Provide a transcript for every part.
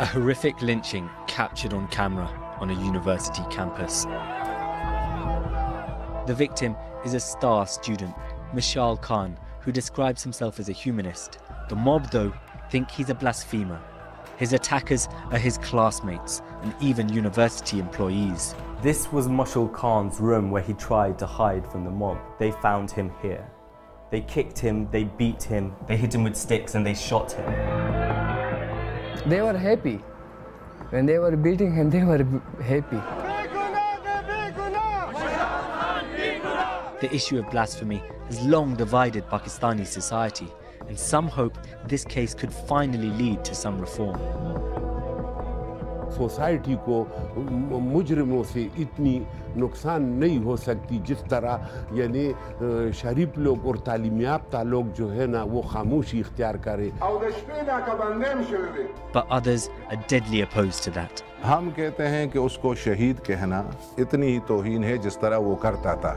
A horrific lynching captured on camera on a university campus. The victim is a star student, Mashal Khan, who describes himself as a humanist. The mob, though, think he's a blasphemer. His attackers are his classmates and even university employees. This was Mashal Khan's room where he tried to hide from the mob. They found him here. They kicked him, they beat him, they hit him with sticks and they shot him. They were happy. When they were beating him, they were happy. The issue of blasphemy has long divided Pakistani society, and some hope this case could finally lead to some reform. Society को मुजरिमों से इतनी नुकसान नहीं हो सकती जिस तरह यानी शरीफ लोग और तालीम याफ्ता लोग जो है ना वो खामोशी इख्तियार करें. But others are deadly opposed to that. हम कहते हैं कि उसको शहीद कहना इतनी ही तौहीन है जिस तरह वो करता था.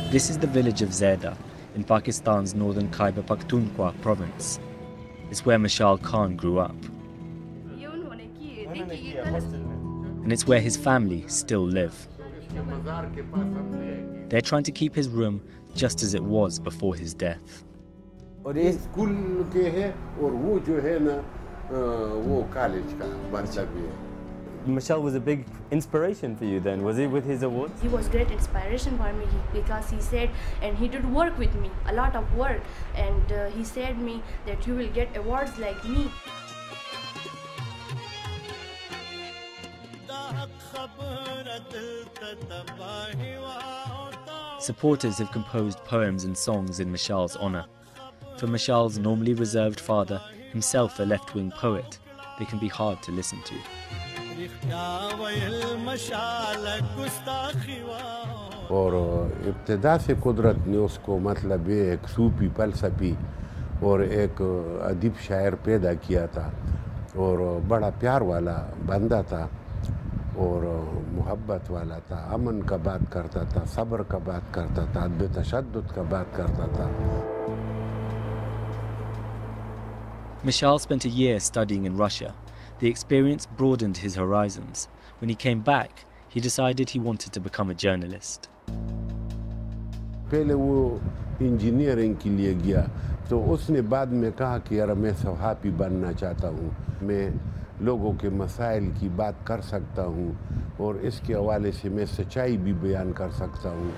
This is the village of Zaida in Pakistan's northern Khyber Pakhtunkhwa province. It's where Mashal Khan grew up. And it's where his family still live. They're trying to keep his room just as it was before his death. Mashal was a big inspiration for you then, was he, with his awards? He was great inspiration for me because he said, and he did work with me, a lot of work, and he said me that you will get awards like me. Supporters have composed poems and songs in Mashal's honour. For Mashal's normally reserved father, himself a left-wing poet, they can be hard to listen to. और इब्तिदा से कुदरत ने उसको मतलब एक सूफी फलसफी और एक अदीब शायर पैदा किया था और बड़ा प्यार वाला बंदा था और मोहब्बत वाला था, अमन का बात करता था, सब्र का बात करता था, बेतशद्दुद का बात करता था. Mashal spent a year studying in Russia. The experience broadened his horizons. When he came back, he decided he wanted to become a journalist. पहले वो इंजीनियरिंग के लिए गया तो उसने बाद में कहा कि यार मैं सहाफ़ी बनना चाहता हूँ, मैं लोगों के मसाइल की बात कर सकता हूँ और इसके हवाले से मैं सच्चाई भी बयान कर सकता हूँ.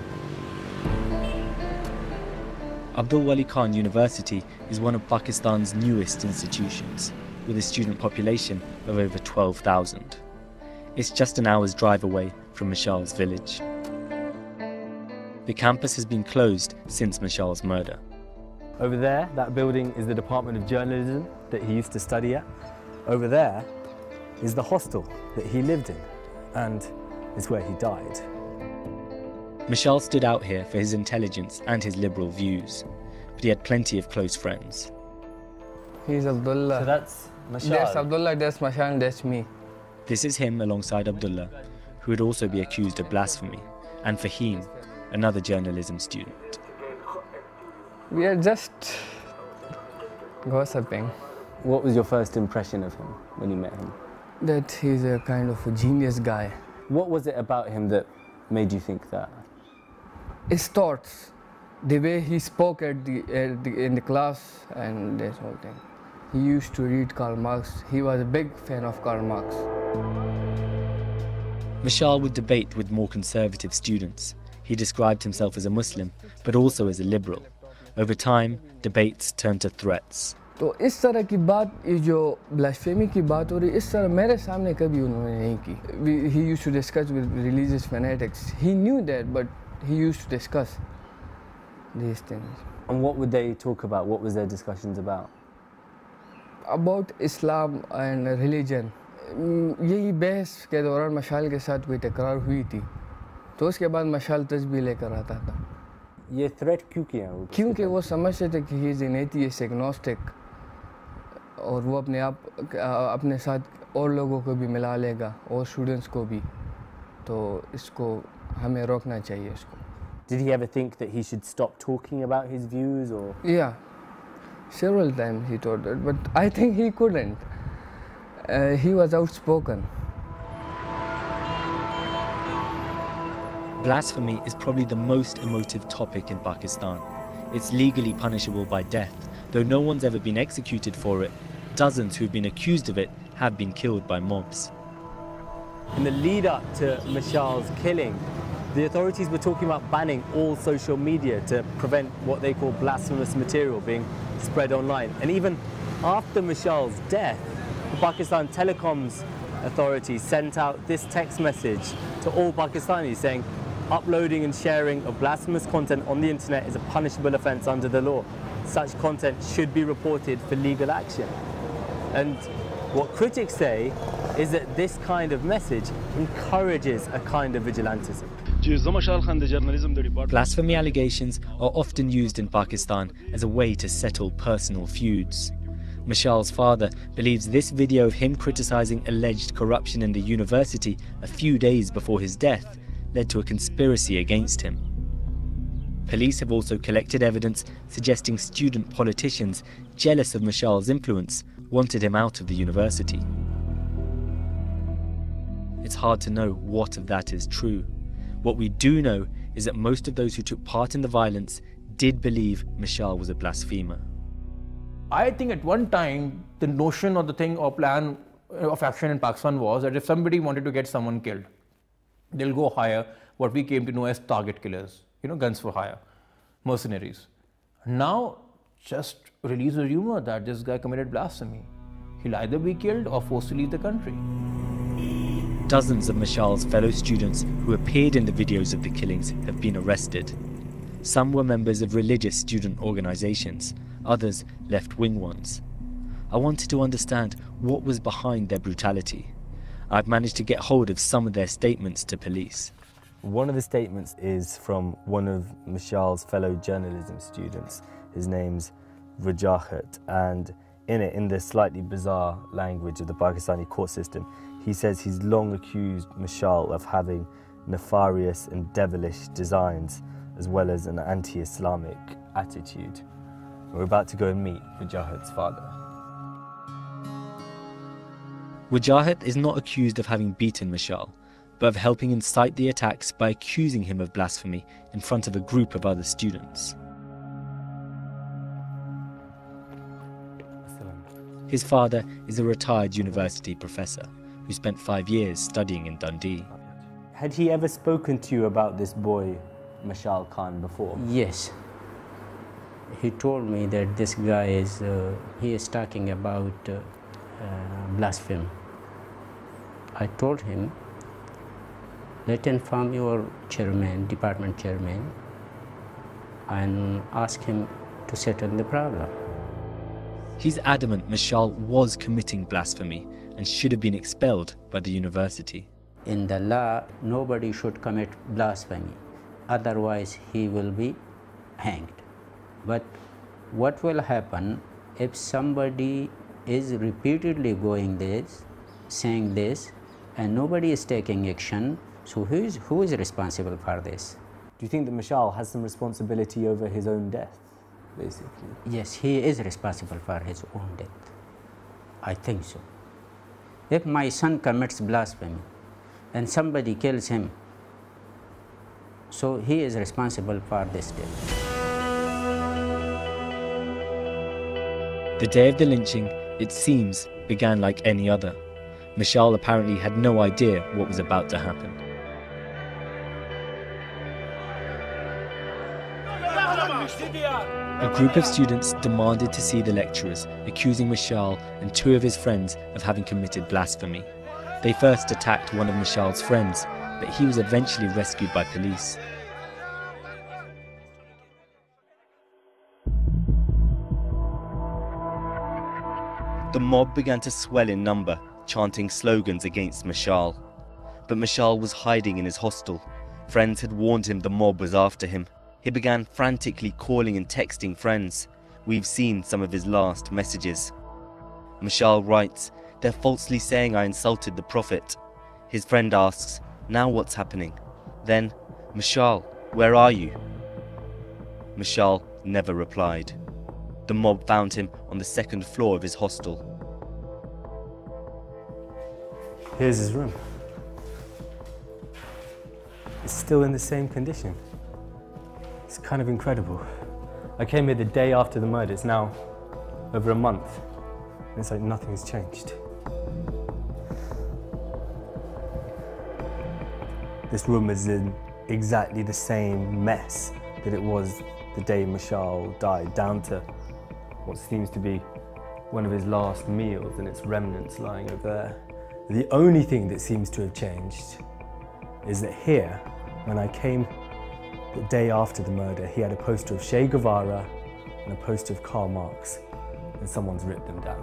Abdul Wali Khan University is one of Pakistan's newest institutions, with a student population of over 12,000. It's just an hour's drive away from Mashal's village. The campus has been closed since Mashal's murder. Over there, that building is the Department of Journalism that he used to study at. Over there is the hostel that he lived in, and it's where he died. Mashal stood out here for his intelligence and his liberal views, but he had plenty of close friends. He's Abdullah. So that's Mashal. That's Abdullah, that's Mashal, that's me. This is him alongside Abdullah, who would also be accused of blasphemy, and Fahim, another journalism student. We are just gossiping. What was your first impression of him when you met him? That he's a kind of a genius guy. What was it about him that made you think that? His thoughts, the way he spoke in the class and that whole thing. He used to read Karl Marx. He was a big fan of Karl Marx. Mashal would debate with more conservative students. He described himself as a Muslim, but also as a liberal. Over time, debates turned to threats. तो इस तरह की बात ये जो blasphemy की बात हो रही इस तरह मेरे सामने कभी उन्होंने नहीं की. He used to discuss with religious fanatics. He knew that, but he used to discuss these things. And what would they talk about? What was their discussions about? About Islam and religion. यही बहस के दौरान मशाल के साथ कोई तकरार हुई थी, तो उसके बाद मशाल तस्बीह लेकर आता था. ये थ्रेट क्यों किया? क्योंकि वो समझते थे कि he is an atheist, agnostic, और वो अपने साथ और लोगों को भी मिला लेगा और स्टूडेंट्स को भी, तो इसको हमें रोकना चाहिए इसको. Did he ever think that he should stop talking about his views, or? Yeah, several times he thought that, but I think he couldn't. He was outspoken. Blasphemy is probably the most emotive topic in Pakistan. It's legally punishable by death. Though no one's ever been executed for it, dozens who've been accused of it have been killed by mobs. In the lead up to Mashal's killing, the authorities were talking about banning all social media to prevent what they call blasphemous material being spread online. And even after Mashal's death, the Pakistan Telecoms Authority sent out this text message to all Pakistanis saying, uploading and sharing of blasphemous content on the internet is a punishable offence under the law. Such content should be reported for legal action. And what critics say is that this kind of message encourages a kind of vigilantism. Blasphemy allegations are often used in Pakistan as a way to settle personal feuds. Mashal's father believes this video of him criticising alleged corruption in the university a few days before his death led to a conspiracy against him. Police have also collected evidence suggesting student politicians, jealous of Mashal's influence, wanted him out of the university. It's hard to know what of that is true. What we do know is that most of those who took part in the violence did believe Mashal was a blasphemer. I think at one time, the notion or the thing or plan of action in Pakistan was that if somebody wanted to get someone killed, they'll go hire what we came to know as target killers, guns for hire, mercenaries. Now, just release a rumor that this guy committed blasphemy. He'll either be killed or forced to leave the country. Dozens of Mashal's fellow students who appeared in the videos of the killings have been arrested. Some were members of religious student organizations, others left-wing ones. I wanted to understand what was behind their brutality. I've managed to get hold of some of their statements to police. One of the statements is from one of Mashal's fellow journalism students. His name's Rajahat, and in it, in the slightly bizarre language of the Pakistani court system, he says he's long accused Mashal of having nefarious and devilish designs, as well as an anti-Islamic attitude. We're about to go and meet Wajahat's father. Wajahat is not accused of having beaten Mashal, but of helping incite the attacks by accusing him of blasphemy in front of a group of other students. His father is a retired university professor who spent 5 years studying in Dundee. Had he ever spoken to you about this boy, Mashal Khan, before? Yes. He told me that this guy is talking about blasphemy. I told him, let inform your chairman, department chairman, and ask him to settle the problem. He's adamant Mashal was committing blasphemy and should have been expelled by the university. In the law, nobody should commit blasphemy, otherwise he will be hanged. But what will happen if somebody is repeatedly going this, saying this, and nobody is taking action? So who is responsible for this? Do you think that Mashal has some responsibility over his own death, basically? Yes, he is responsible for his own death. I think so. If my son commits blasphemy and somebody kills him, so he is responsible for this death. The day of the lynching, it seems, began like any other. Mashal apparently had no idea what was about to happen. A group of students demanded to see the lecturers, accusing Mashal and 2 of his friends of having committed blasphemy. They first attacked one of Mashal's friends, but he was eventually rescued by police. The mob began to swell in number, chanting slogans against Mashal. But Mashal was hiding in his hostel. Friends had warned him the mob was after him. He began frantically calling and texting friends. We've seen some of his last messages. Mashal writes, "They're falsely saying I insulted the Prophet." His friend asks, "Now what's happening?" Then, "Mashal, where are you?" Mashal never replied. The mob found him on the second floor of his hostel. Here's his room. It's still in the same condition. It's kind of incredible. I came here the day after the murder. It's now over a month. And it's like nothing's changed. This room is in exactly the same mess that it was the day Mashal died, down to what seems to be one of his last meals and its remnants lying over there. The only thing that seems to have changed is that here, when I came the day after the murder, he had a poster of Che Guevara and a poster of Karl Marx, and someone's ripped them down.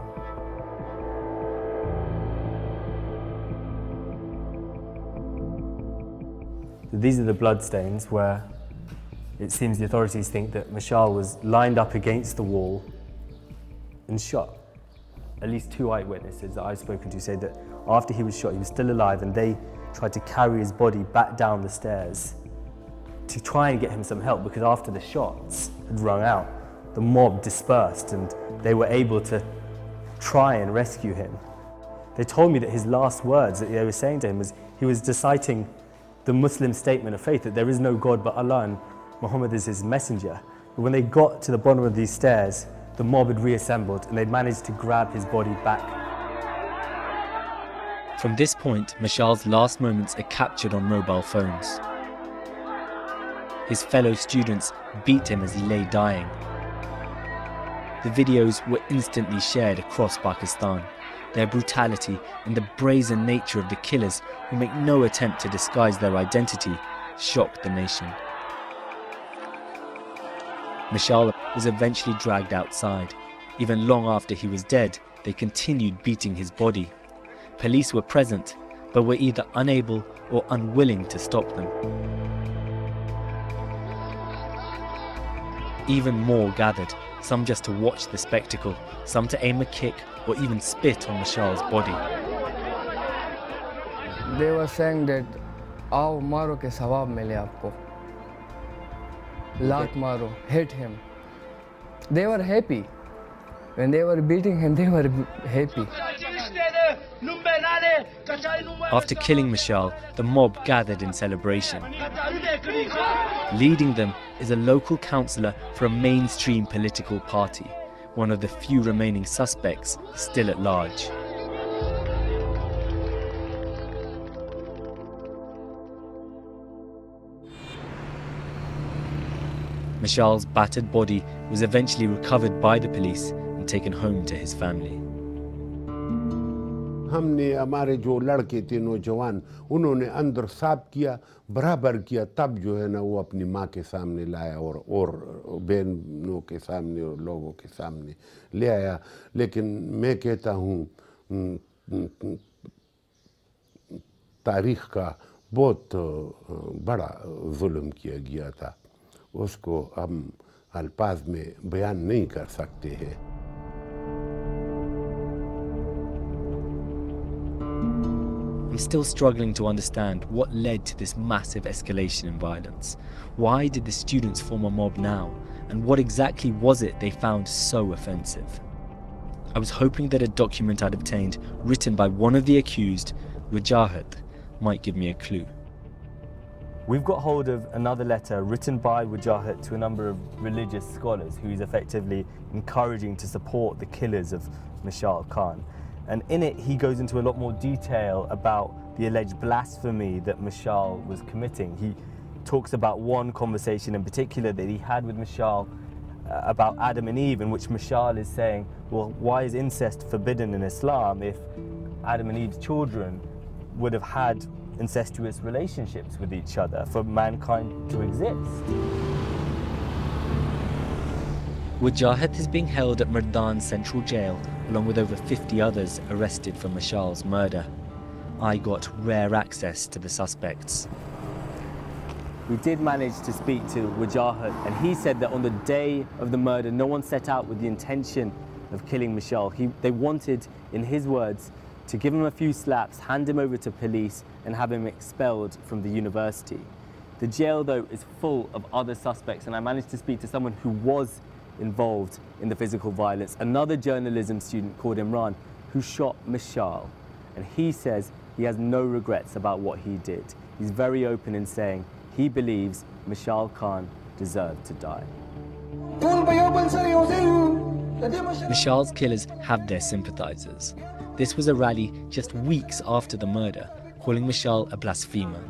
These are the bloodstains where it seems the authorities think that Mashal was lined up against the wall and shot. At least 2 eyewitnesses that I've spoken to say that after he was shot, he was still alive, and they tried to carry his body back down the stairs to try and get him some help, because after the shots had rung out, the mob dispersed and they were able to try and rescue him. They told me that his last words that they were saying to him was, he was reciting the Muslim statement of faith, that there is no God but Allah and Muhammad is his messenger. But when they got to the bottom of these stairs, the mob had reassembled and they'd managed to grab his body back. From this point, Mashal's last moments are captured on mobile phones. His fellow students beat him as he lay dying. The videos were instantly shared across Pakistan. Their brutality and the brazen nature of the killers, who make no attempt to disguise their identity, shocked the nation. Mashal was eventually dragged outside. Even long after he was dead, they continued beating his body. Police were present, but were either unable or unwilling to stop them. Even more gathered, some just to watch the spectacle, some to aim a kick or even spit on Mashal's body. They were saying that, "Aao maro ke sawab mile aapko. Laat maro, hit him." They were happy. When they were beating him, they were happy. After killing Mashal, the mob gathered in celebration. Leading them is a local councillor for a mainstream political party, one of the few remaining suspects still at large. Mashal's battered body was eventually recovered by the police and taken home to his family. हमने हमारे जो लड़के थे नौजवान उन्होंने अंदर साफ किया बराबर किया तब जो है ना वो अपनी माँ के सामने लाया और बहनों के सामने और लोगों के सामने ले आया लेकिन मैं कहता हूँ तारीख़ का बहुत बड़ा जुल्म किया गया था उसको हम अल्फाज में बयान नहीं कर सकते हैं I'm still struggling to understand what led to this massive escalation in violence. Why did the students form a mob now? And what exactly was it they found so offensive? I was hoping that a document I'd obtained, written by one of the accused, Wajahat, might give me a clue. We've got hold of another letter written by Wajahat to a number of religious scholars who he's effectively encouraging to support the killers of Mashal Khan. And in it, he goes into a lot more detail about the alleged blasphemy that Mashal was committing. He talks about one conversation in particular that he had with Mashal about Adam and Eve, in which Mashal is saying, well, why is incest forbidden in Islam if Adam and Eve's children would have had incestuous relationships with each other for mankind to exist? Wajahat is being held at Mardan Central Jail along with over 50 others arrested for Mashal's murder. I got rare access to the suspects. We did manage to speak to Wajahat, and he said that on the day of the murder, no one set out with the intention of killing Mashal. They wanted, in his words, to give him a few slaps, hand him over to police and have him expelled from the university. The jail, though, is full of other suspects, and I managed to speak to someone who was involved in the physical violence, another journalism student called Imran, who shot Mashal. And he says he has no regrets about what he did. He's very open in saying he believes Mashal Khan deserved to die. Mashal's killers have their sympathizers. This was a rally just weeks after the murder, calling Mashal a blasphemer.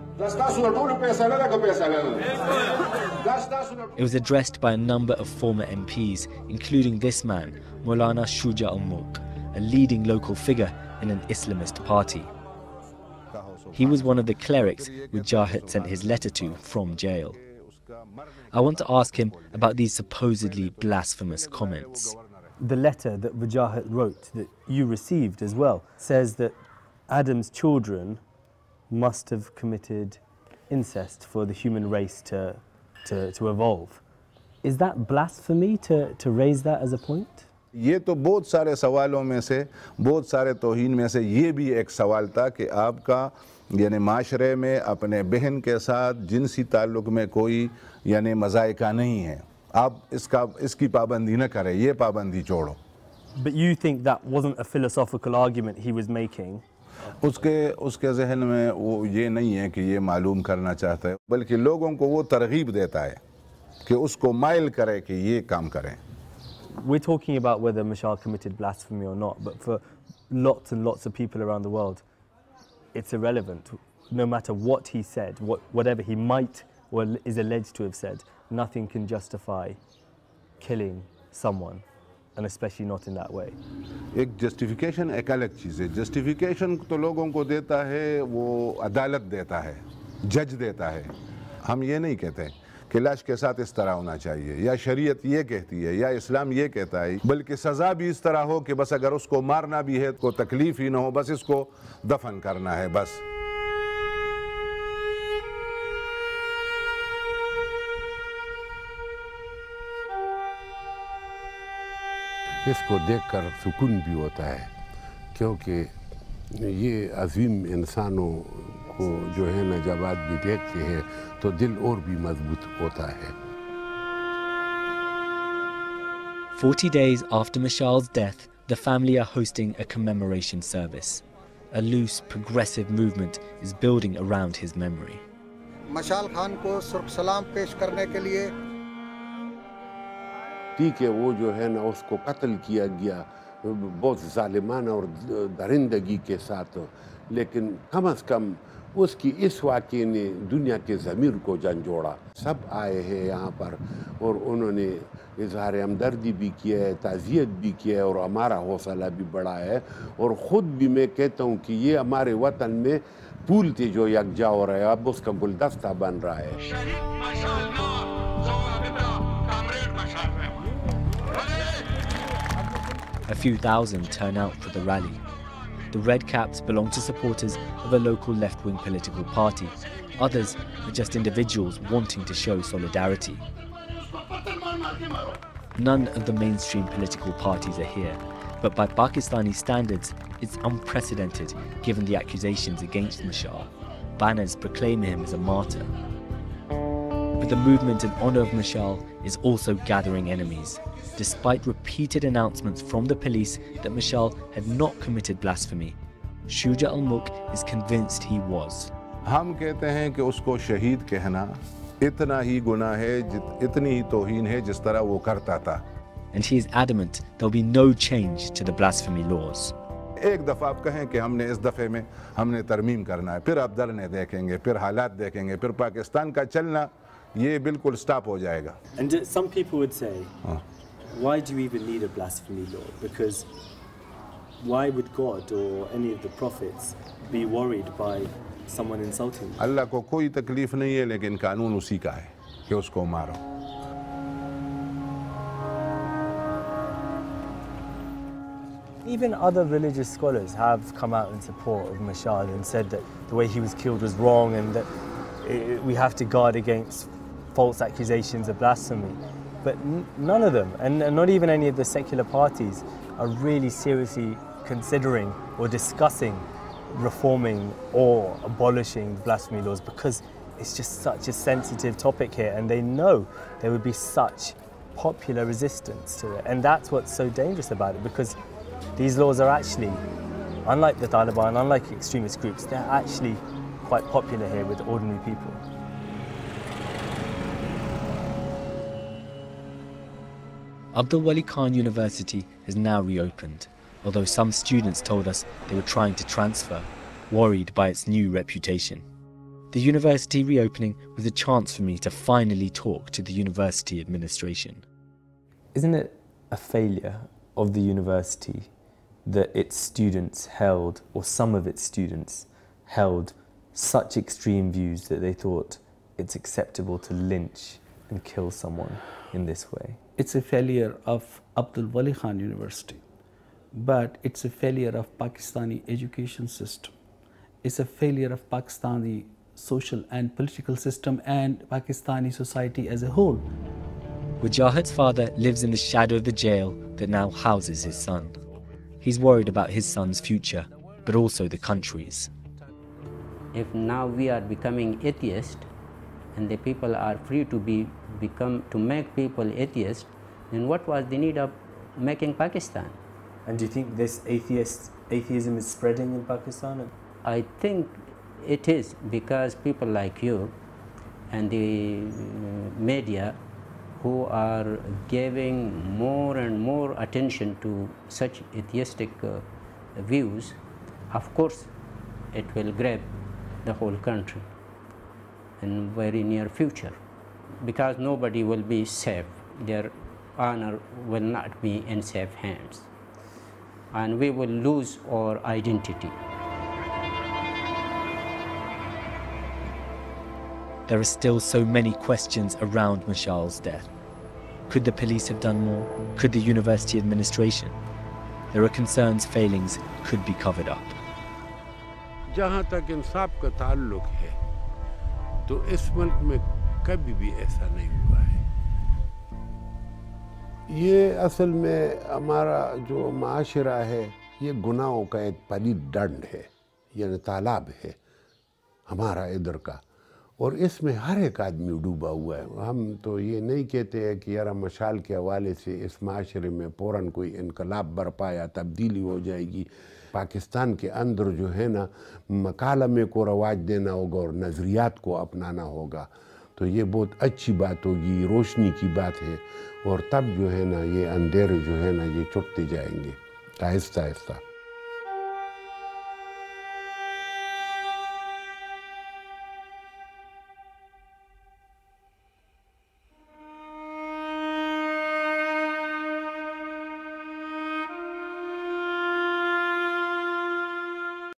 It was addressed by a number of former MPs, including this man, Maulana Shuja al-Mulk, a leading local figure in an Islamist party. He was one of the clerics Wajahat sent his letter to from jail. I want to ask him about these supposedly blasphemous comments. The letter that Wajahat wrote, that you received as well, says that Adam's children must have committed incest for the human race to evolve. Is that blasphemy to raise that as a point? ये तो बहुत सारे सवालों में से, बहुत सारे तौहीन में से ये भी एक सवाल था कि आपका यानी माशरे में अपने बहन के साथ जिनसी ताल्लुक़ में कोई यानी मज़ायका नहीं है, आप इसकी पाबंदी न करें, ये पाबंदी छोड़ो. But you think that wasn't a philosophical argument he was making? उसके जहन में वो ये नहीं है कि ये मालूम करना चाहता है, बल्कि लोगों को वो तरगीब देता है कि उसको माइल करे कि ये काम करें. We're talking about whether Mashal committed blasphemy or not, but for lots and lots of people around the world, it's irrelevant. No matter what he said, whatever he might or is alleged to have said, nothing can justify killing someone, and especially not in that way. एक justification एक अलग चीज़ है. Justification तो लोगों को देता है, वो अदालत देता है, जज देता है. हम ये नहीं कहते कि लाश के साथ इस तरह होना चाहिए, या शरीयत ये कहती है, या इस्लाम ये कहता है, बल्कि सज़ा भी इस तरह हो कि बस अगर उसको मारना भी है तो तकलीफ ही ना हो, बस इसको दफन करना है बस. इसको देखकर सुकून भी होता है, क्योंकि ये अजीम इंसानों को जो है ना जब आदमी देखते हैं तो दिल और भी मजबूत होता है. 40 days after Mashal's death, the family are hosting a commemoration service. A loose, progressive movement is building around his memory. मशाल खान को सुर्ख सलाम पेश करने के लिए ठीक है, वो जो है ना उसको कत्ल किया गया बहुत ज़ालिमाना और दरिंदगी के साथ, लेकिन कम से कम उसकी इस वाक़े ने दुनिया के ज़मीर को झंझोड़ा. सब आए हैं यहाँ पर और उन्होंने इजहार हमदर्दी भी किया है, ताज़ियत भी किया है और हमारा हौसला भी बढ़ा है. और ख़ुद भी मैं कहता हूँ कि ये हमारे वतन में फूल थे जो यकजा हो रहा है, अब उसका गुलदस्ता बन रहा है. A few thousand turn out for the rally. The red caps belong to supporters of a local left-wing political party. Others are just individuals wanting to show solidarity. None of the mainstream political parties are here, but by Pakistani standards, it's unprecedented given the accusations against Mashal. Banners proclaim him as a martyr. But the movement in honour of Mashal is also gathering enemies. Despite repeated announcements from the police that Mashal had not committed blasphemy, Shuja al-Mulk is convinced he was. हम कहते हैं कि उसको शहीद कहना इतना ही गुनाह है, इतनी ही तौहीन है जिस तरह वो करता था. And he is adamant there'll be no change to the blasphemy laws. एक दफ़ा आप कहें कि हमने इस दफ़े में हमने तरमीम करना है, फिर आप धरने देखेंगे, फिर हालात देखेंगे, फिर पाकिस्तान का चलना ये बिल्कुल स्टॉप हो जाएगा. And some people would say, why do you even need a blasphemy law? Because why would God or any of the prophets be worried by someone insulting them? अल्लाह को कोई तकलीफ नहीं है, लेकिन कानून उसी का है कि उसको मारो. Even other religious scholars have come out in support of Mashal and said that the way he was killed was wrong and that we have to guard against false accusations of blasphemy. But none of them, and not even any of the secular parties, are really seriously considering or discussing reforming or abolishing blasphemy laws, because it's just such a sensitive topic here, and they know there would be such popular resistance to it. And that's what's so dangerous about it, because these laws are actually, unlike the Taliban, unlike extremist groups, they're actually quite popular here with ordinary people. Abdul Wali Khan University has now reopened, although some students told us they were trying to transfer, worried by its new reputation. The university reopening was a chance for me to finally talk to the university administration. Isn't it a failure of the university that its students held, or some of its students held, such extreme views that they thought it's acceptable to lynch and kill someone in this way? It's a failure of Abdul Wali Khan University, but it's a failure of Pakistani education system. It's a failure of Pakistani social and political system and Pakistani society as a whole. Wajahid's father lives in the shadow of the jail that now houses his son. He's worried about his son's future, but also the country's. If now we are becoming atheists, and the people are free to make people atheists, then what was the need of making Pakistan? And do you think this atheism is spreading in Pakistan? I think it is, because people like you and the media, who are giving more and more attention to such atheistic views, of course it will grab the whole country in very near future, because nobody will be safe. Their honor will not be in safe hands, and we will lose our identity. There are still so many questions around Mashal's death. Could the police have done more? Could the university administration? There are concerns failings could be covered up. जहाँ तक इंसाफ का ताल्लुक है, तो इस मुल्क में कभी भी ऐसा नहीं हुआ है। ये असल में हमारा जो माशरा है, ये गुनाहों का एक पलीद दंड है, यानी तालाब है हमारा इधर का, और इसमें हर एक आदमी डूबा हुआ है। हम तो ये नहीं कहते हैं कि यार मशाल के हवाले से इस माशरे में फ़ौरन कोई इनकलाब बरपा या तब्दीली हो जाएगी। पाकिस्तान के अंदर जो है ना, मकालमे को रवाज देना होगा और नज़रियात को अपनाना होगा, तो ये बहुत अच्छी बात होगी, रोशनी की बात है, और तब जो है ना ये अंधेरे जो है ना ये छुटते जाएंगे आहिस्ता आहिस्ता।